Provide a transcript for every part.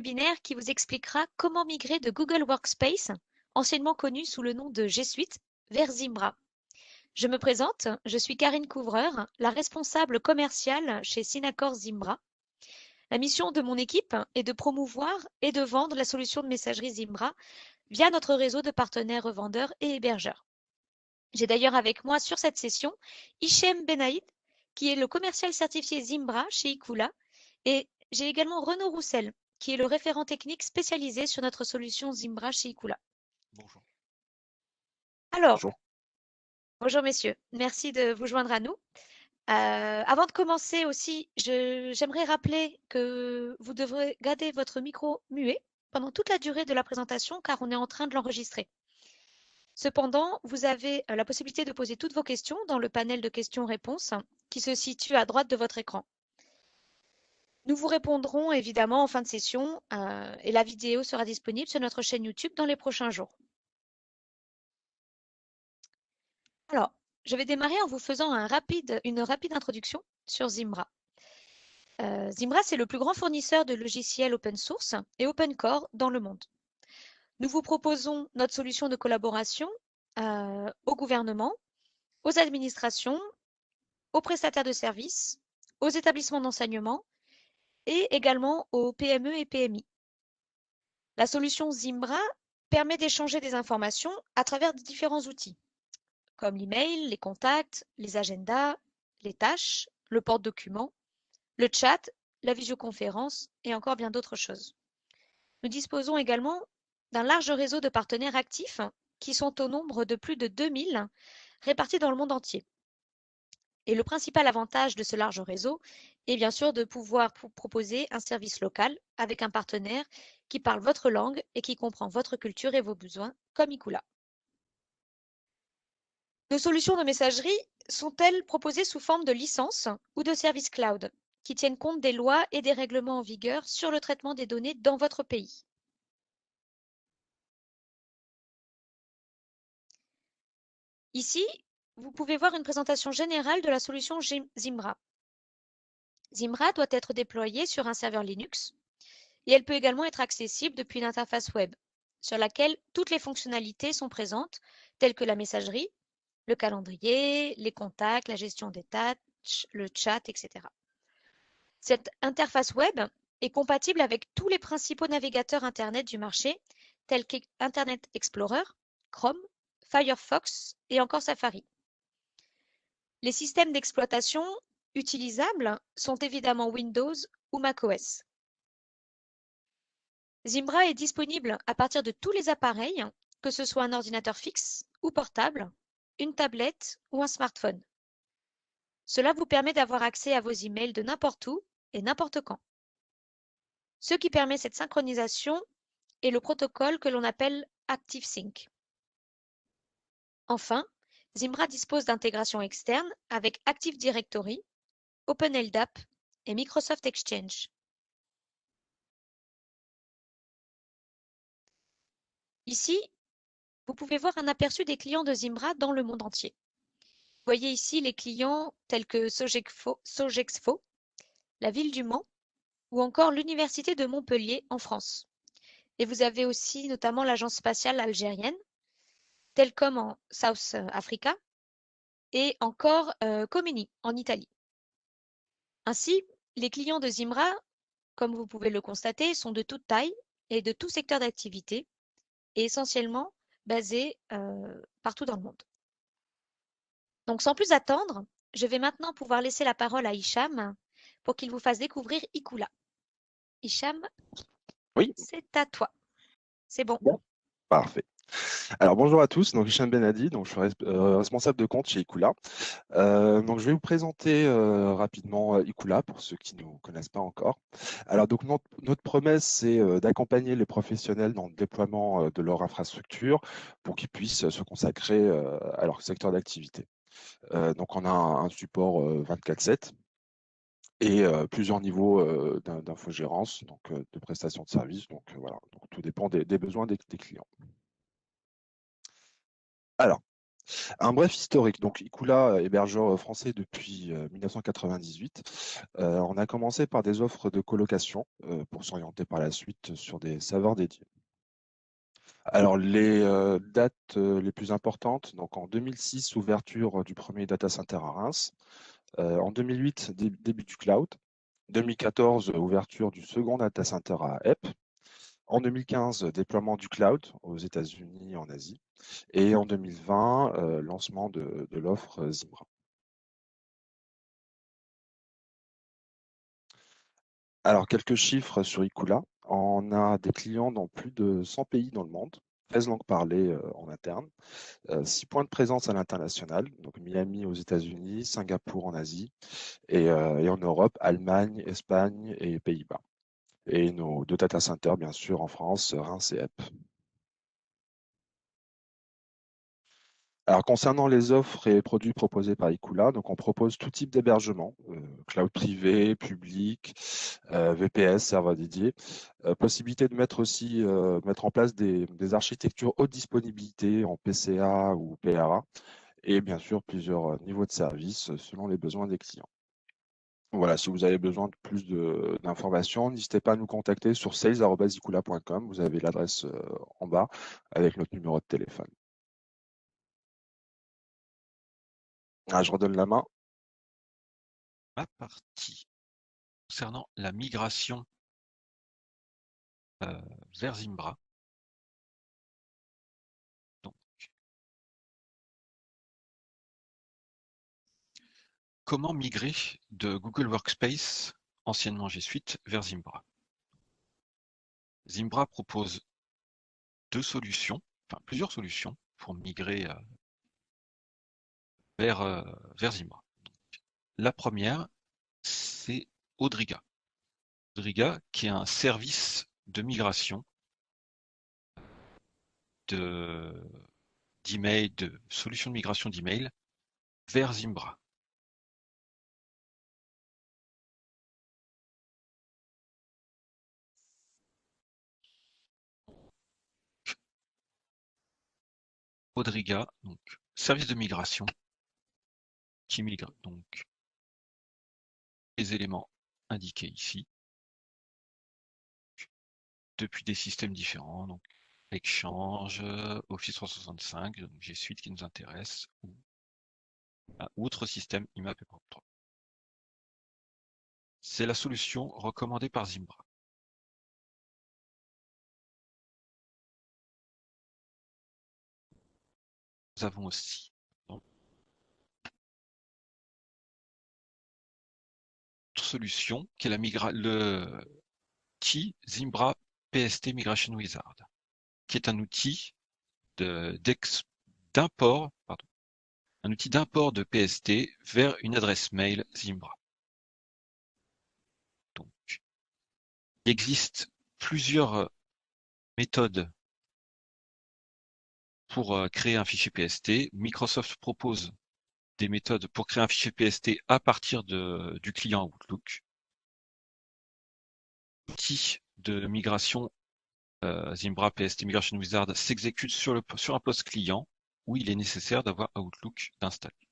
webinaire qui vous expliquera comment migrer de Google Workspace, anciennement connu sous le nom de G Suite, vers Zimbra. Je me présente, je suis Karine Couvreur, la responsable commerciale chez Synacor Zimbra. La mission de mon équipe est de promouvoir et de vendre la solution de messagerie Zimbra via notre réseau de partenaires revendeurs et hébergeurs. J'ai d'ailleurs avec moi sur cette session Hichem Benaïd, qui est le commercial certifié Zimbra chez Ikula, et j'ai également Renaud Roussel, qui est le référent technique spécialisé sur notre solution Zimbra chez Ikula. Bonjour. Alors, Bonjour. bonjour messieurs, merci de vous joindre à nous. Avant de commencer aussi, j'aimerais rappeler que vous devrez garder votre micro muet pendant toute la durée de la présentation car on est en train de l'enregistrer. Cependant, vous avez la possibilité de poser toutes vos questions dans le panel de questions-réponses qui se situe à droite de votre écran. Nous vous répondrons évidemment en fin de session et la vidéo sera disponible sur notre chaîne YouTube dans les prochains jours. Alors, je vais démarrer en vous faisant une rapide introduction sur Zimbra. Zimbra, c'est le plus grand fournisseur de logiciels open source et open core dans le monde. Nous vous proposons notre solution de collaboration au gouvernement, aux administrations, aux prestataires de services, aux établissements d'enseignement et également aux PME et PMI. La solution Zimbra permet d'échanger des informations à travers différents outils, comme l'email, les contacts, les agendas, les tâches, le porte-document, le chat, la visioconférence et encore bien d'autres choses. Nous disposons également d'un large réseau de partenaires actifs qui sont au nombre de plus de 2000 répartis dans le monde entier. Et le principal avantage de ce large réseau est bien sûr de pouvoir proposer un service local avec un partenaire qui parle votre langue et qui comprend votre culture et vos besoins, comme Ikula. Nos solutions de messagerie sont-elles proposées sous forme de licences ou de services cloud qui tiennent compte des lois et des règlements en vigueur sur le traitement des données dans votre pays? Ici, vous pouvez voir une présentation générale de la solution Zimbra. Zimbra doit être déployée sur un serveur Linux et elle peut également être accessible depuis une interface web sur laquelle toutes les fonctionnalités sont présentes, telles que la messagerie, le calendrier, les contacts, la gestion des tâches, le chat, etc. Cette interface web est compatible avec tous les principaux navigateurs Internet du marché, tels qu'Internet Explorer, Chrome, Firefox et encore Safari. Les systèmes d'exploitation utilisables sont évidemment Windows ou macOS. Zimbra est disponible à partir de tous les appareils, que ce soit un ordinateur fixe ou portable, une tablette ou un smartphone. Cela vous permet d'avoir accès à vos emails de n'importe où et n'importe quand. Ce qui permet cette synchronisation est le protocole que l'on appelle ActiveSync. Enfin, Zimbra dispose d'intégrations externes avec Active Directory, OpenLDAP et Microsoft Exchange. Ici, vous pouvez voir un aperçu des clients de Zimbra dans le monde entier. Vous voyez ici les clients tels que Sogexfo, la ville du Mans ou encore l'Université de Montpellier en France. Et vous avez aussi notamment l'agence spatiale algérienne, Telcom en South Africa et encore Comini en Italie. Ainsi, les clients de Zimbra, comme vous pouvez le constater, sont de toute taille et de tout secteur d'activité et essentiellement basés partout dans le monde. Donc sans plus attendre, je vais maintenant pouvoir laisser la parole à Hicham pour qu'il vous fasse découvrir Ikula. Hicham, Oui, c'est à toi. C'est bon. bon. Parfait. Alors bonjour à tous, donc Hicham Benadi, donc je suis responsable de compte chez Ikula. Donc je vais vous présenter rapidement Ikula pour ceux qui ne nous connaissent pas encore. Alors donc notre promesse c'est d'accompagner les professionnels dans le déploiement de leur infrastructure pour qu'ils puissent se consacrer à leur secteur d'activité. Donc on a un support 24/7 et plusieurs niveaux d'infogérance, donc de prestation de services. Donc voilà, donc tout dépend des besoins des clients. Alors, Un bref historique. Donc, Icula, hébergeur français depuis 1998. On a commencé par des offres de colocation pour s'orienter par la suite sur des serveurs dédiés. Alors, les dates les plus importantes, donc en 2006, ouverture du premier data center à Reims. En 2008, début du cloud. 2014, ouverture du second data center à Epp. En 2015, déploiement du cloud aux États-Unis et en Asie. Et en 2020, lancement de l'offre Zimbra. Alors, quelques chiffres sur Icula. On a des clients dans plus de 100 pays dans le monde, 13 langues parlées en interne, 6 points de présence à l'international, donc Miami aux États-Unis, Singapour en Asie, et en Europe, Allemagne, Espagne et Pays-Bas. Et nos 2 data centers, bien sûr, en France, Reims et Epp. Alors, concernant les offres et produits proposés par Icula, donc on propose tout type d'hébergement, cloud privé, public, VPS, serveur dédié. Possibilité de mettre en place des architectures haute disponibilité en PCA ou PRA, et bien sûr plusieurs niveaux de service selon les besoins des clients. Voilà, si vous avez besoin de plus d'informations, n'hésitez pas à nous contacter sur sales@icula.com. Vous avez l'adresse en bas avec notre numéro de téléphone. Ah, je redonne la main. Ma partie. Concernant la migration vers Zimbra. Donc, comment migrer de Google Workspace, anciennement G Suite, vers Zimbra? Zimbra propose plusieurs solutions pour migrer vers Zimbra. La première, c'est Odriga. Odriga, qui est un service de migration d'email, de solutions de migration d'email vers Zimbra. Odriga, donc service de migration qui migre donc les éléments indiqués ici depuis des systèmes différents, donc Exchange, Office 365, donc G Suite qui nous intéresse, ou autre système IMAP et POP3. C'est la solution recommandée par Zimbra. Nous avons aussi une autre solution qui est l'outil Zimbra PST Migration Wizard, qui est un outil d'import de PST vers une adresse mail Zimbra. Donc, il existe plusieurs méthodes pour créer un fichier PST. Microsoft propose des méthodes pour créer un fichier PST à partir du client Outlook. L'outil de migration Zimbra PST Migration Wizard s'exécute sur un poste client où il est nécessaire d'avoir Outlook installé.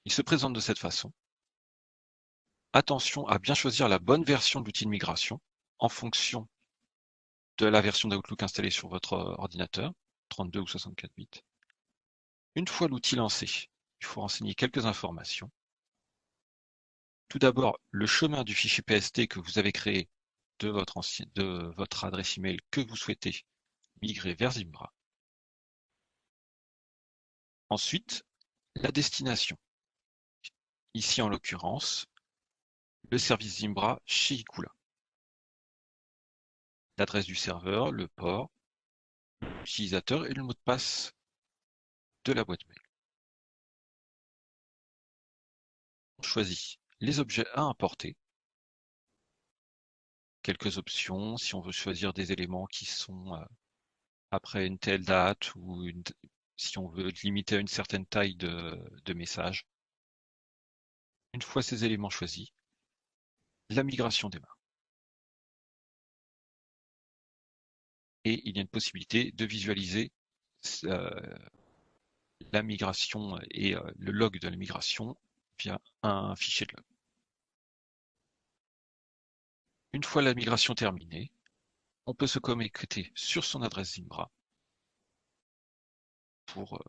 Il se présente de cette façon. Attention à bien choisir la bonne version de l'outil de migration en fonction de la version d'Outlook installée sur votre ordinateur, 32 ou 64 bits. Une fois l'outil lancé, il faut renseigner quelques informations. Tout d'abord, le chemin du fichier PST que vous avez créé de votre adresse email que vous souhaitez migrer vers Zimbra. Ensuite, la destination. Ici, en l'occurrence, le service Zimbra chez Icula. L'adresse du serveur, le port, l'utilisateur et le mot de passe de la boîte mail. On choisit les objets à importer. Quelques options, si on veut choisir des éléments qui sont après une telle date ou si on veut limiter à une certaine taille de message. Une fois ces éléments choisis, la migration démarre. Et il y a une possibilité de visualiser la migration et le log de la migration via un fichier de log. Une fois la migration terminée, on peut se connecter sur son adresse Zimbra pour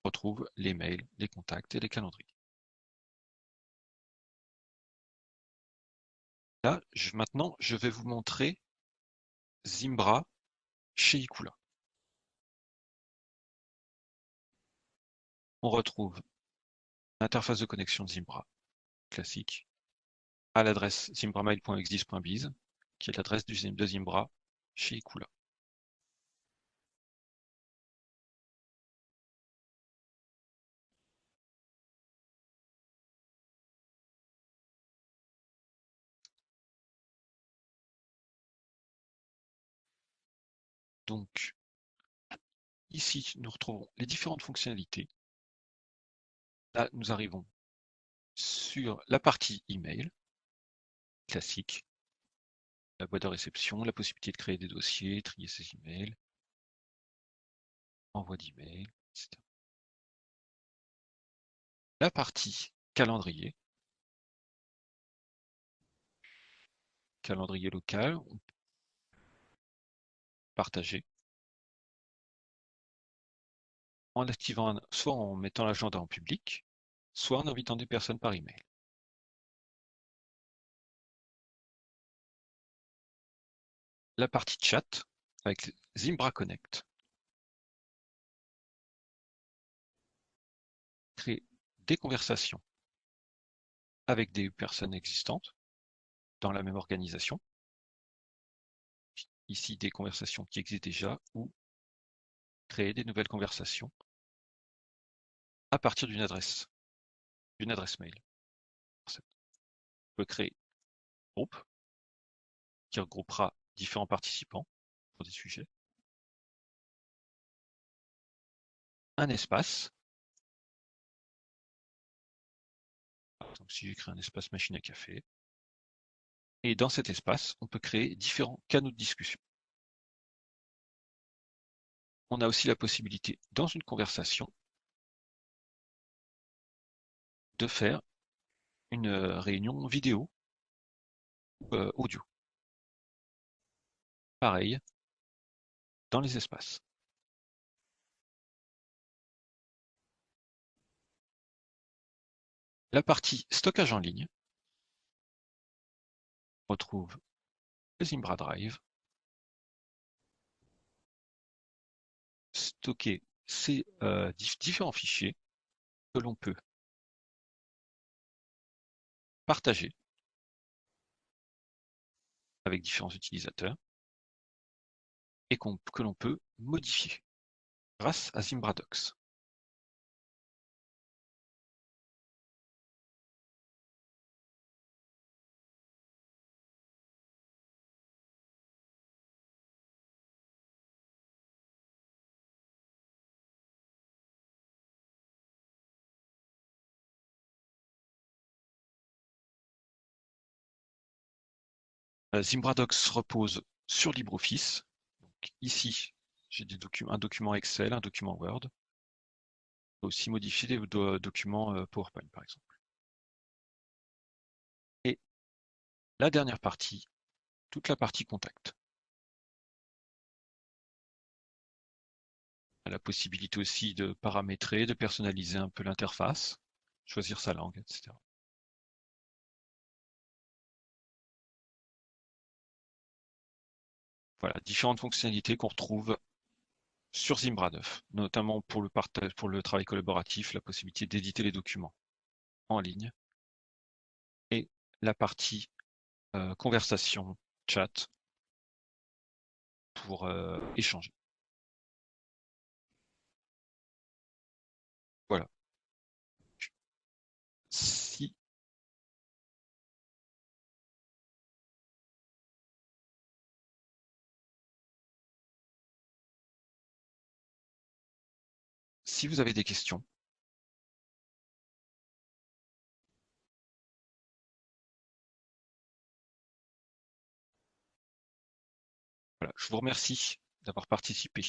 retrouver les mails, les contacts et les calendriers. Là, maintenant, je vais vous montrer Zimbra chez Ikula. On retrouve l'interface de connexion de Zimbra classique à l'adresse zimbramail.exdis.biz, qui est l'adresse de Zimbra chez Ikula. Donc, ici, nous retrouvons les différentes fonctionnalités. Là, nous arrivons sur la partie email classique, la boîte de réception, la possibilité de créer des dossiers, trier ses emails, envoi d'email, etc. La partie calendrier, calendrier local, on peut partager en activant soit en mettant l'agenda en public, soit en invitant des personnes par email. La partie chat avec Zimbra Connect crée des conversations avec des personnes existantes dans la même organisation. Ici, des conversations qui existent déjà ou créer des nouvelles conversations à partir d'une adresse mail. On peut créer un groupe qui regroupera différents participants pour des sujets. Un espace. Par exemple, si j'ai créé un espace machine à café. Et dans cet espace, on peut créer différents canaux de discussion. On a aussi la possibilité, dans une conversation, de faire une réunion vidéo ou audio. Pareil, dans les espaces. La partie stockage en ligne retrouve le Zimbra Drive, stocker ces différents fichiers que l'on peut partager avec différents utilisateurs et que l'on peut modifier grâce à Zimbra Docs. Zimbra Docs repose sur LibreOffice. Donc, ici, j'ai un document Excel, un document Word. On peut aussi modifier des documents PowerPoint, par exemple. Et la dernière partie, toute la partie contact. On a la possibilité aussi de paramétrer, de personnaliser un peu l'interface, choisir sa langue, etc. Voilà, différentes fonctionnalités qu'on retrouve sur Zimbra 9, notamment pour le travail collaboratif, la possibilité d'éditer les documents en ligne et la partie conversation, chat pour échanger. Voilà. Si vous avez des questions, voilà, je vous remercie d'avoir participé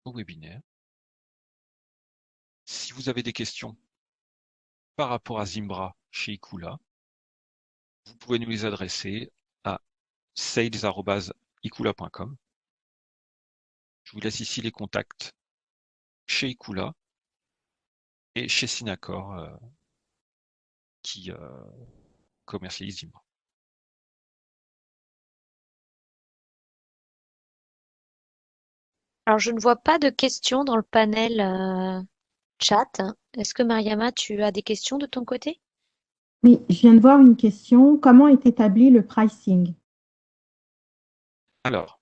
au webinaire. Si vous avez des questions par rapport à Zimbra chez Ikula, vous pouvez nous les adresser à sales@ikula.com. Je vous laisse ici les contacts chez Ikula et chez Synacor qui commercialise Zimbra. Alors, je ne vois pas de questions dans le panel chat. Est-ce que Mariama, tu as des questions de ton côté? Oui, je viens de voir une question. Comment est établi le pricing? Alors,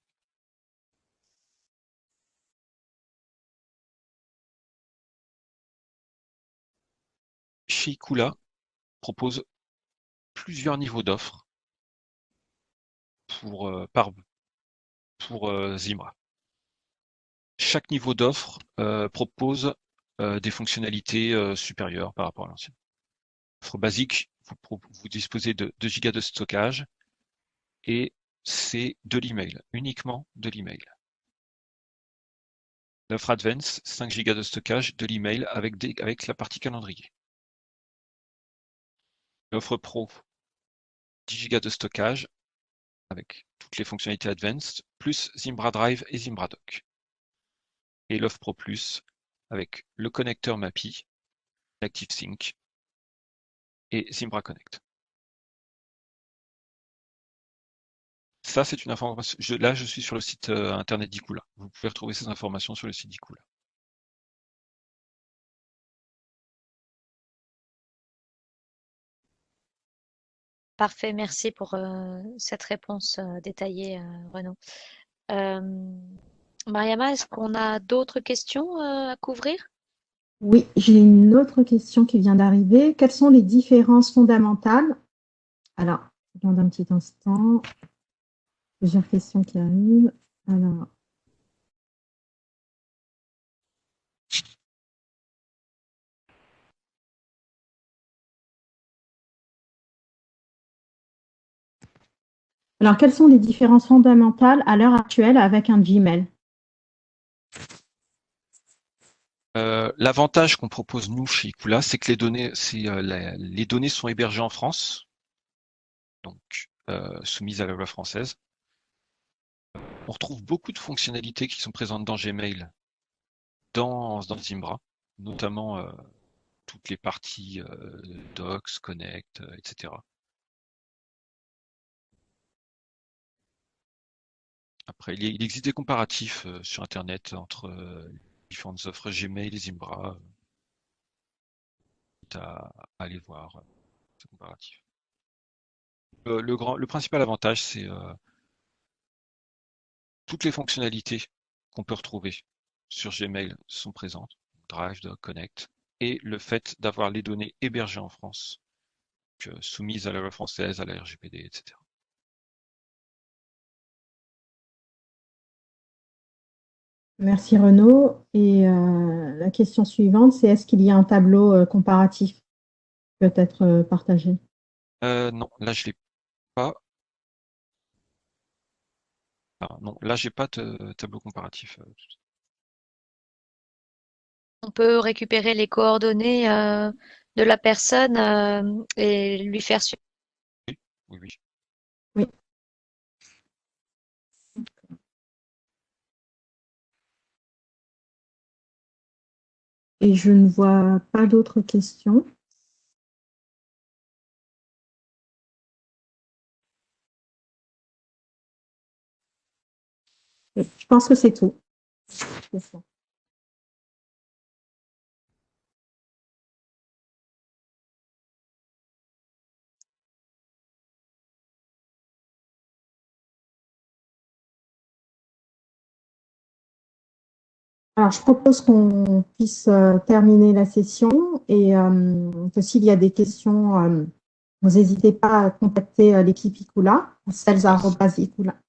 chez Ikula propose plusieurs niveaux d'offres pour Zimbra. Chaque niveau d'offre propose des fonctionnalités supérieures par rapport à l'ancienne. Offre basique, vous disposez de 2 Go de stockage et c'est de l'email, uniquement de l'email. L'offre Advance, 5 Go de stockage, de l'email avec la partie calendrier. L'offre Pro, 10 Go de stockage avec toutes les fonctionnalités Advanced, plus Zimbra Drive et Zimbra Dock. Et l'offre Pro Plus avec le connecteur MAPI, ActiveSync et Zimbra Connect. Ça, c'est une information. Là, je suis sur le site internet d'Ikula. Vous pouvez retrouver ces informations sur le site d'Ikula. Parfait, merci pour cette réponse détaillée, Renaud. Mariama, est-ce qu'on a d'autres questions à couvrir? Oui, j'ai une autre question qui vient d'arriver. Quelles sont les différences fondamentales? Alors, je demande un petit instant. Plusieurs questions qui arrivent. Alors, quelles sont les différences fondamentales à l'heure actuelle avec un Gmail? L'avantage qu'on propose nous chez Ikula, c'est que les données sont hébergées en France, donc soumises à la loi française. On retrouve beaucoup de fonctionnalités qui sont présentes dans Gmail, dans Zimbra, notamment toutes les parties Docs, Connect, etc. Après, il existe des comparatifs sur Internet entre différentes offres Gmail et Zimbra. À aller voir ce comparatif. Le principal avantage, c'est toutes les fonctionnalités qu'on peut retrouver sur Gmail sont présentes, Drive, Doc, Connect, et le fait d'avoir les données hébergées en France, soumises à la loi française, à la RGPD, etc. Merci Renaud. Et la question suivante, c'est est-ce qu'il y a un tableau comparatif qui peut être partagé? Non, là je l'ai pas. Ah, non, là j'ai pas de tableau comparatif. On peut récupérer les coordonnées de la personne et lui faire suivre. Oui, oui. Oui. Et je ne vois pas d'autres questions. Je pense que c'est tout. C'est ça. Alors, je propose qu'on puisse terminer la session et que s'il y a des questions, vous n'hésitez pas à contacter l'équipe Ikula, sales@ikula.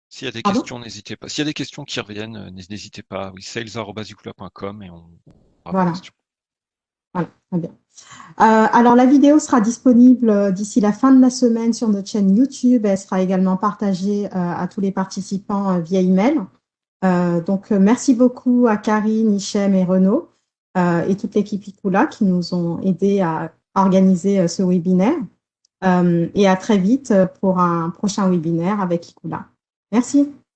S'il y a des Pardon? questions, n'hésitez pas. S'il y a des questions qui reviennent, n'hésitez pas. Oui, sales@ikula.com et on aura Voilà. vos questions. Voilà, très bien. Alors, la vidéo sera disponible d'ici la fin de la semaine sur notre chaîne YouTube. Elle sera également partagée à tous les participants via email. Donc, merci beaucoup à Karine, Hichem et Renaud et toute l'équipe ICULA qui nous ont aidés à organiser ce webinaire. Et à très vite pour un prochain webinaire avec ICULA. Merci.